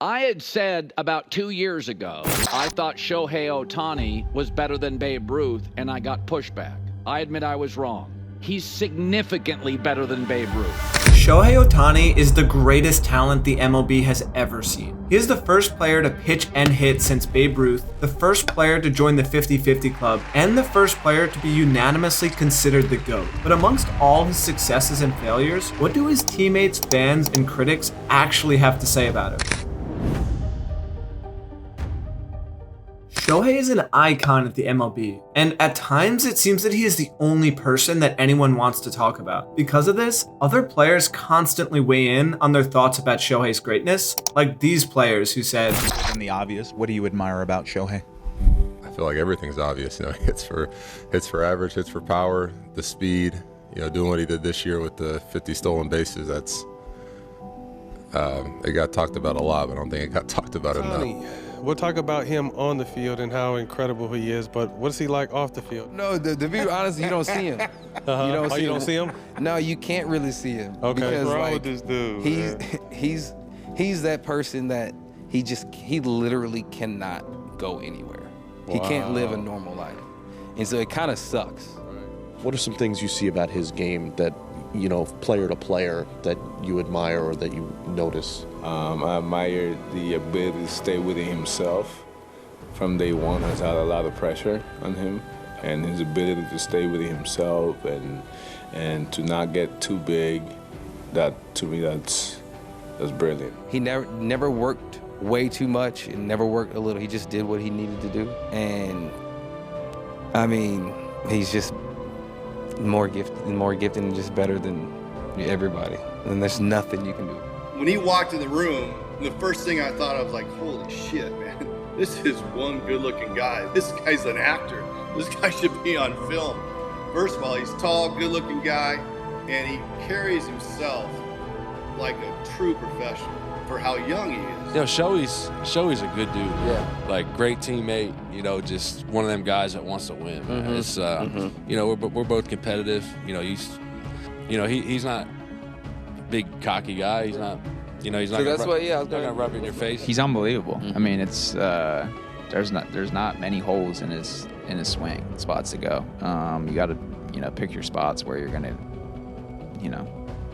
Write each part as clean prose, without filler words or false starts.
I had said about 2 years ago, I thought Shohei Ohtani was better than Babe Ruth, and I got pushback. I admit I was wrong. He's significantly better than Babe Ruth. Shohei Ohtani is the greatest talent the MLB has ever seen. He is the first player to pitch and hit since Babe Ruth, the first player to join the 50-50 club, and the first player to be unanimously considered the GOAT. But amongst all his successes and failures, what do his teammates, fans, and critics actually have to say about him? Shohei is an icon at the MLB, and at times it seems that he is the only person that anyone wants to talk about. Because of this, other players constantly weigh in on their thoughts about Shohei's greatness, like these players who said, "In the obvious, what do you admire about Shohei?" I feel like everything's obvious. Hits for average, hits for power, the speed. Doing what he did this year with the 50 stolen bases. That's it got talked about a lot, but I don't think it got talked about enough. We'll talk about him on the field and how incredible he is, but what's he like off the field? No, to be honest, you don't see him. You don't see him? No, you can't really see him. Okay. Because, What's wrong with this dude? He's that person that he literally cannot go anywhere. Wow. He can't live a normal life. And so it kind of sucks. What are some things you see about his game that, player to player, that you admire or that you notice? I admire the ability to stay within himself. From day one, has had a lot of pressure on him, and his ability to stay within himself and to not get too big. That, to me, that's brilliant. He never worked way too much and never worked a little. He just did what he needed to do, and I mean, he's just more gifted and just better than everybody. And there's nothing you can do. When he walked in the room, the first thing I thought, I was like, holy shit, man. This is one good-looking guy. This guy's an actor. This guy should be on film. First of all, he's tall, good-looking guy, and he carries himself like a true professional for how young he is. Shohei's a good dude. Yeah. Like, great teammate, just one of them guys that wants to win. Man. It's we're both competitive. He's not a big cocky guy. He's not he's not gonna rub it in your face. He's unbelievable. I mean, it's there's not many holes in his swing, spots to go. You got to pick your spots where you're gonna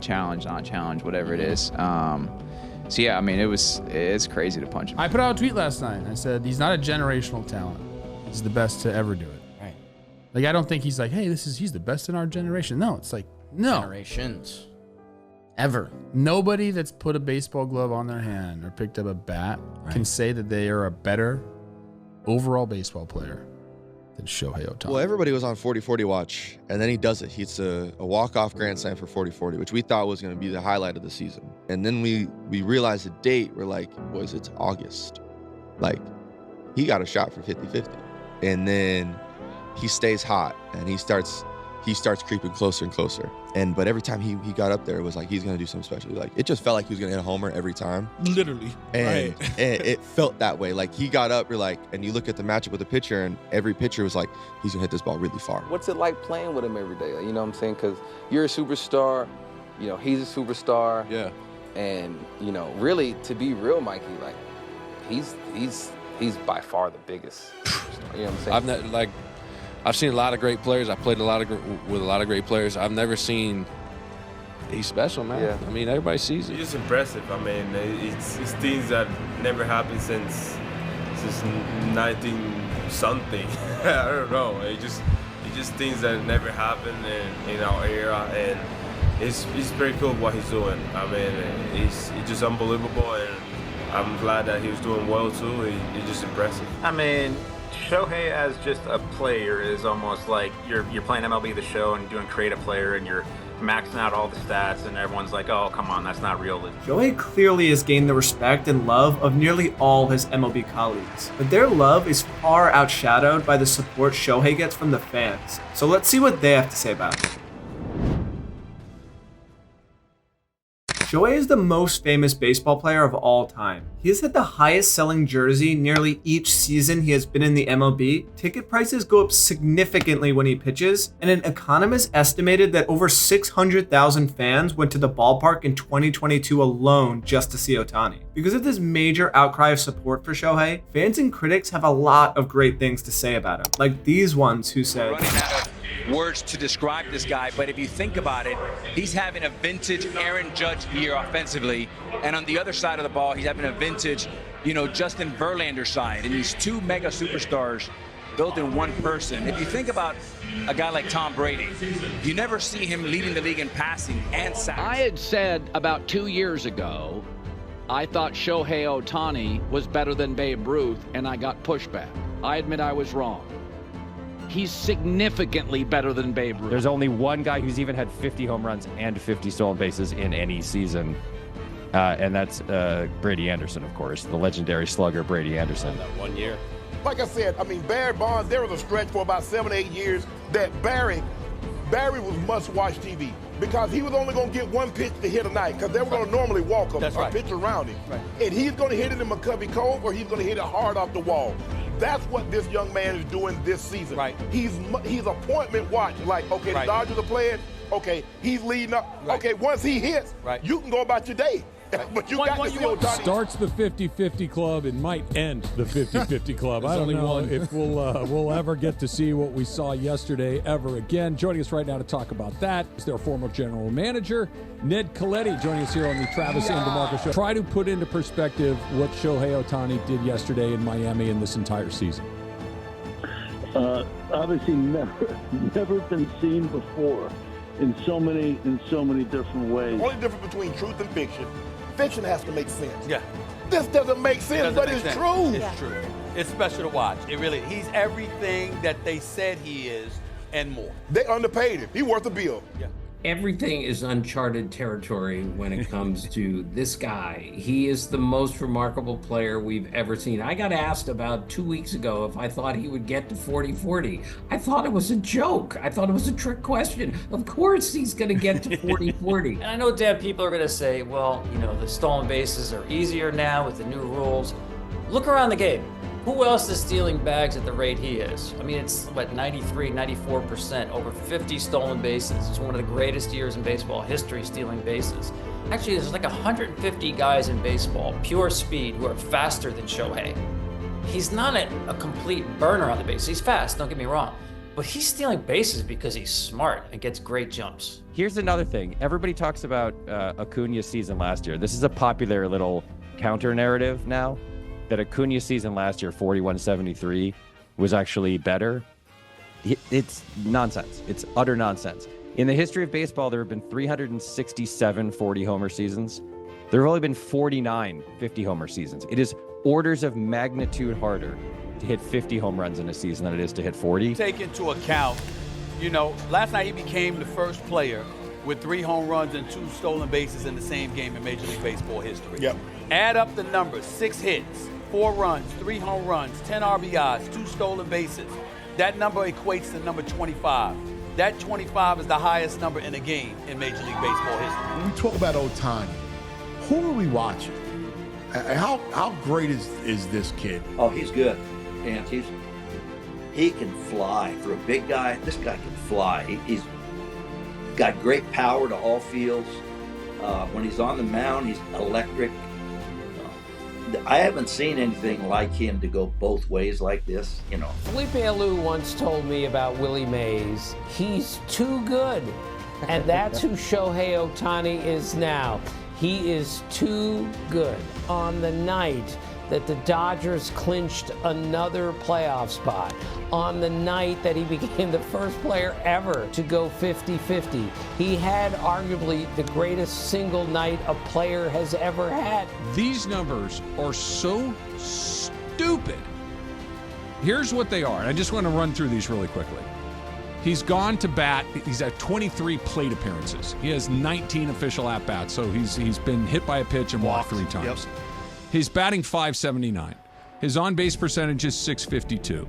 challenge, not challenge, whatever it is. So yeah, I mean, it's crazy to punch him. I put out a tweet last night. I said he's not a generational talent. He's the best to ever do it. Right. Like, I don't think he's like, hey, he's the best in our generation. No, it's like, no. Generations. Ever. Nobody that's put a baseball glove on their hand or picked up a bat can say that they are a better overall baseball player than Shohei Ohtani. Well, everybody was on 40-40 watch, and then he does it. He hits a walk-off grand slam for 40-40, which we thought was going to be the highlight of the season. And then we realized the date. We're like, boys, it's August. Like, he got a shot for 50-50. And then he stays hot, and he starts creeping closer and closer. But every time he got up there, it was like he's gonna do something special. Like, it just felt like he was gonna hit a homer every time. Literally. And it felt that way. Like, he got up, you're like, and you look at the matchup with the pitcher, and every pitcher was like, he's gonna hit this ball really far. What's it like playing with him every day? You know what I'm saying? Because you're a superstar. He's a superstar. Yeah. And really, to be real, Mikey, like, he's by far the biggest superstar. You know what I'm saying? I've seen a lot of great players. I played with a lot of great players. I've never seen. He's special, man. Yeah. I mean, everybody sees it. It's just impressive. I mean, it's things that never happened since 19-something. I don't know. It's just things that never happened in our era, and it's pretty cool what he's doing. I mean, it's just unbelievable, and I'm glad that he was doing well too. It's just impressive. I mean, Shohei as just a player is almost like you're playing MLB The Show and doing Create a Player and you're maxing out all the stats and everyone's like, oh, come on, that's not real. Shohei clearly has gained the respect and love of nearly all his MLB colleagues, but their love is far outshadowed by the support Shohei gets from the fans. So let's see what they have to say about it. Shohei is the most famous baseball player of all time. He has had the highest selling jersey nearly each season he has been in the MLB. Ticket prices go up significantly when he pitches, and an economist estimated that over 600,000 fans went to the ballpark in 2022 alone just to see Ohtani. Because of this major outcry of support for Shohei, fans and critics have a lot of great things to say about him, like these ones who said, running out of words to describe this guy, but if you think about it, he's having a vintage Aaron Judge year offensively, and on the other side of the ball, he's having a vintage, Justin Verlander side, and these two mega superstars built in one person. If you think about a guy like Tom Brady, you never see him leading the league in passing and sacks. I had said about 2 years ago, I thought Shohei Ohtani was better than Babe Ruth, and I got pushback. I admit I was wrong. He's significantly better than Babe Ruth. There's only one guy who's even had 50 home runs and 50 stolen bases in any season, and that's Brady Anderson, of course, the legendary slugger Brady Anderson. That 1 year. Like I said, Barry Bonds, there was a stretch for about 7 or 8 years that Barry was must-watch TV because he was only going to get one pitch to hit a night because they were going to normally walk him or pitch around him. Right. And he's going to hit it in McCovey Cove or he's going to hit it hard off the wall. That's what this young man is doing this season. Right. He's appointment watching. Like, okay, the Dodgers are playing. Okay, he's leading up. Right. Okay, once he hits, you can go about your day. Right. But you got to see Ohtani. Starts the 50-50 club and might end the 50-50 club. I don't know if we'll ever get to see what we saw yesterday ever again. Joining us right now to talk about that is their former general manager, Ned Coletti, joining us here on the Travis and DeMarco Show. Try to put into perspective what Shohei Ohtani did yesterday in Miami in this entire season. Obviously never been seen before in so many different ways. The only difference between truth and fiction has to make sense. Yeah. This doesn't make sense, but it's true. It's true. It's special to watch. It really, he's everything that they said he is and more. They underpaid him. He worth a bill. Yeah. Everything is uncharted territory when it comes to this guy. He is the most remarkable player we've ever seen. I got asked about 2 weeks ago if I thought he would get to 40-40. I thought it was a joke. I thought it was a trick question. Of course he's going to get to 40-40. And I know, Dan, people are going to say, well, the stolen bases are easier now with the new rules. Look around the game. Who else is stealing bags at the rate he is? I mean, it's 93, 94%, over 50 stolen bases. It's one of the greatest years in baseball history stealing bases. Actually, there's like 150 guys in baseball, pure speed, who are faster than Shohei. He's not a complete burner on the base. He's fast, don't get me wrong. But he's stealing bases because he's smart and gets great jumps. Here's another thing. Everybody talks about Acuna's season last year. This is a popular little counter narrative now, that Acuna's season last year, 41-73, was actually better. It's nonsense. It's utter nonsense. In the history of baseball, there have been 367 40-homer seasons. There have only been 49 50-homer seasons. It is orders of magnitude harder to hit 50 home runs in a season than it is to hit 40. Take into account, last night he became the first player with 3 home runs and 2 stolen bases in the same game in Major League Baseball history. Yep. Add up the numbers: 6 hits, 4 runs, 3 home runs, 10 RBIs, 2 stolen bases. That number equates to number 25. That 25 is the highest number in a game in Major League Baseball history. When we talk about Ohtani, who are we watching? How great is this kid? Oh, he's good. And he can fly. For a big guy, this guy can fly. He's got great power to all fields. When he's on the mound, he's electric. I haven't seen anything like him to go both ways like this, Felipe Alou once told me about Willie Mays. He's too good. And that's who Shohei Ohtani is now. He is too good. On the night that the Dodgers clinched another playoff spot, on the night that he became the first player ever to go 50-50, he had arguably the greatest single night a player has ever had. These numbers are so stupid. Here's what they are, and I just want to run through these really quickly. He's gone to bat. He's at 23 plate appearances. He has 19 official at-bats, so he's been hit by a pitch and walked 3 times. Yep. He's batting .579. His on-base percentage is .652.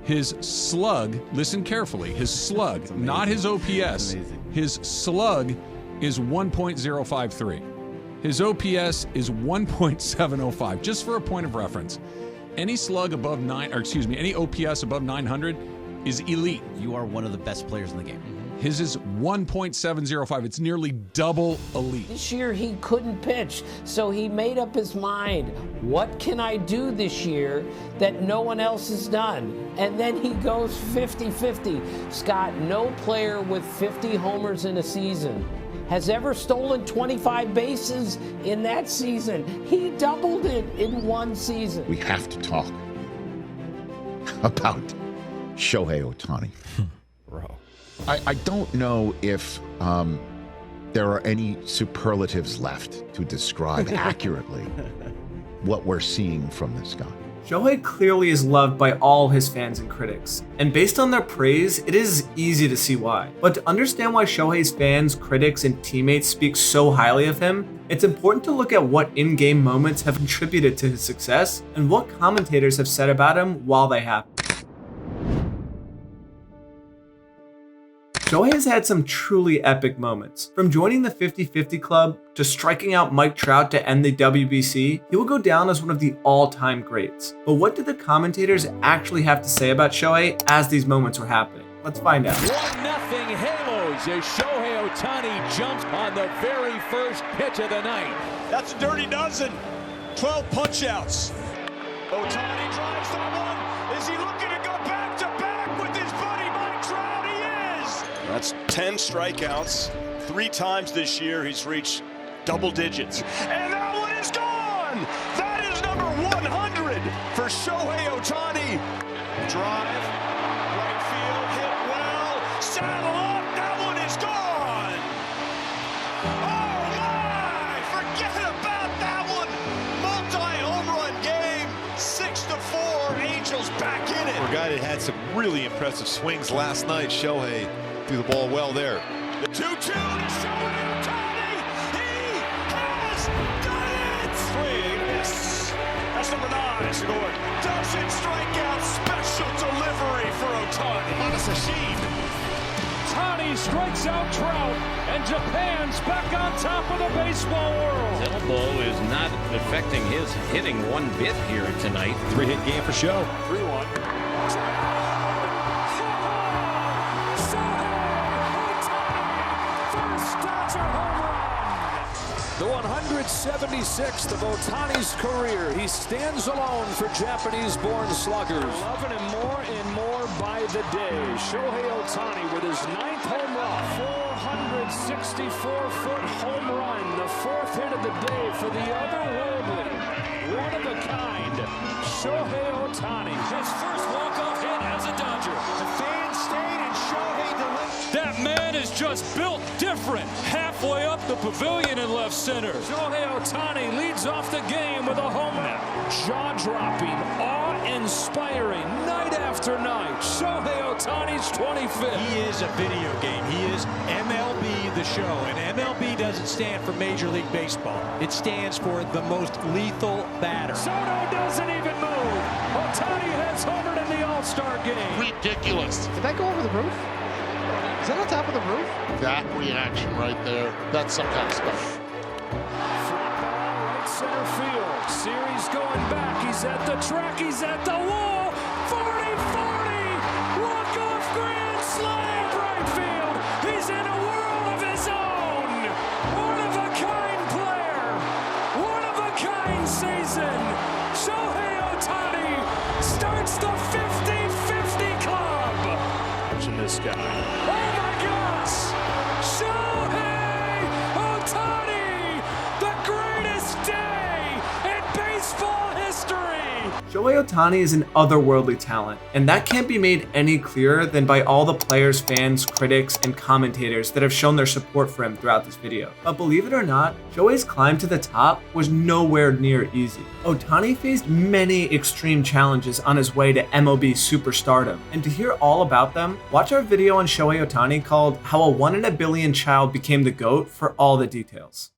His slug, listen carefully, his slug, not his OPS, his slug is 1.053. His OPS is 1.705. Just for a point of reference, any slug above any OPS above 900 is elite. You are one of the best players in the game. His is 1.705. It's nearly double elite. This year he couldn't pitch, so he made up his mind. What can I do this year that no one else has done? And then he goes 50-50. Scott, no player with 50 homers in a season has ever stolen 25 bases in that season. He doubled it in one season. We have to talk about Shohei Ohtani. Bro. I don't know if there are any superlatives left to describe accurately what we're seeing from this guy. Shohei clearly is loved by all his fans and critics, and based on their praise, it is easy to see why. But to understand why Shohei's fans, critics, and teammates speak so highly of him, it's important to look at what in-game moments have contributed to his success and what commentators have said about him while they happen. Shohei has had some truly epic moments. From joining the 50-50 club to striking out Mike Trout to end the WBC, he will go down as one of the all-time greats. But what did the commentators actually have to say about Shohei as these moments were happening? Let's find out. 1-0 Halos as Shohei Ohtani jumps on the very first pitch of the night. That's a dirty dozen. 12 punch-outs. Ohtani drives that one. Is he looking to go back-to-back with his buddy Mike Trout? That's 10 strikeouts. 3 times this year he's reached double digits. And that one is gone! That is number 100 for Shohei Ohtani. Drive, right field, hit well, saddle up, that one is gone! Oh my! Forget about that one! Multi-home run game, 6-4, Angels back in it. For a guy that had some really impressive swings last night, Shohei threw the ball well there. The 2-2 to Shohei Ohtani. He has done it. Swing, miss. That's number 9 scored. Dozen strikeouts, special delivery for Ohtani. Ohtani strikes out Trout, and Japan's back on top of the baseball world. His elbow is not affecting his hitting one bit here tonight. 3-hit game for Show. 3-1. The 176th of Ohtani's career. He stands alone for Japanese-born sluggers. Loving him more and more by the day. Shohei Ohtani with his 9th home run. 464-foot home run. The 4th hit of the day for the otherworldly. One of a kind. Shohei Ohtani. His first walk-off hit as a Dodger. The fans stayed and Shohei delivered. That man is just built different. Halfway up the pavilion in left center. Shohei Ohtani leads off the game with a home run. Jaw-dropping, awe-inspiring, night after night. Shohei Ohtani's 25th. He is a video game. He is MLB The Show. And MLB doesn't stand for Major League Baseball. It stands for the most lethal batter. Soto doesn't even move. Ohtani has homered in the All-Star game. Ridiculous. Did that go over the roof? Is that on top of the roof? That reaction right there, that's some kind of stuff. Fly ball, right center field. Series going back. He's at the track. He's at the wall. 40-40. Walk-off grand slam right field. He's in a world of his own. One-of-a-kind player. One-of-a-kind season. Shohei Ohtani starts the 50-50 club. Watching this guy. Shohei Ohtani, the greatest day in baseball history. Shohei Ohtani is an otherworldly talent, and that can't be made any clearer than by all the players, fans, critics, and commentators that have shown their support for him throughout this video. But believe it or not, Shohei's climb to the top was nowhere near easy. Ohtani faced many extreme challenges on his way to MLB superstardom, and to hear all about them, watch our video on Shohei Ohtani called How a 1 in a Billion Child Became the GOAT for all the details.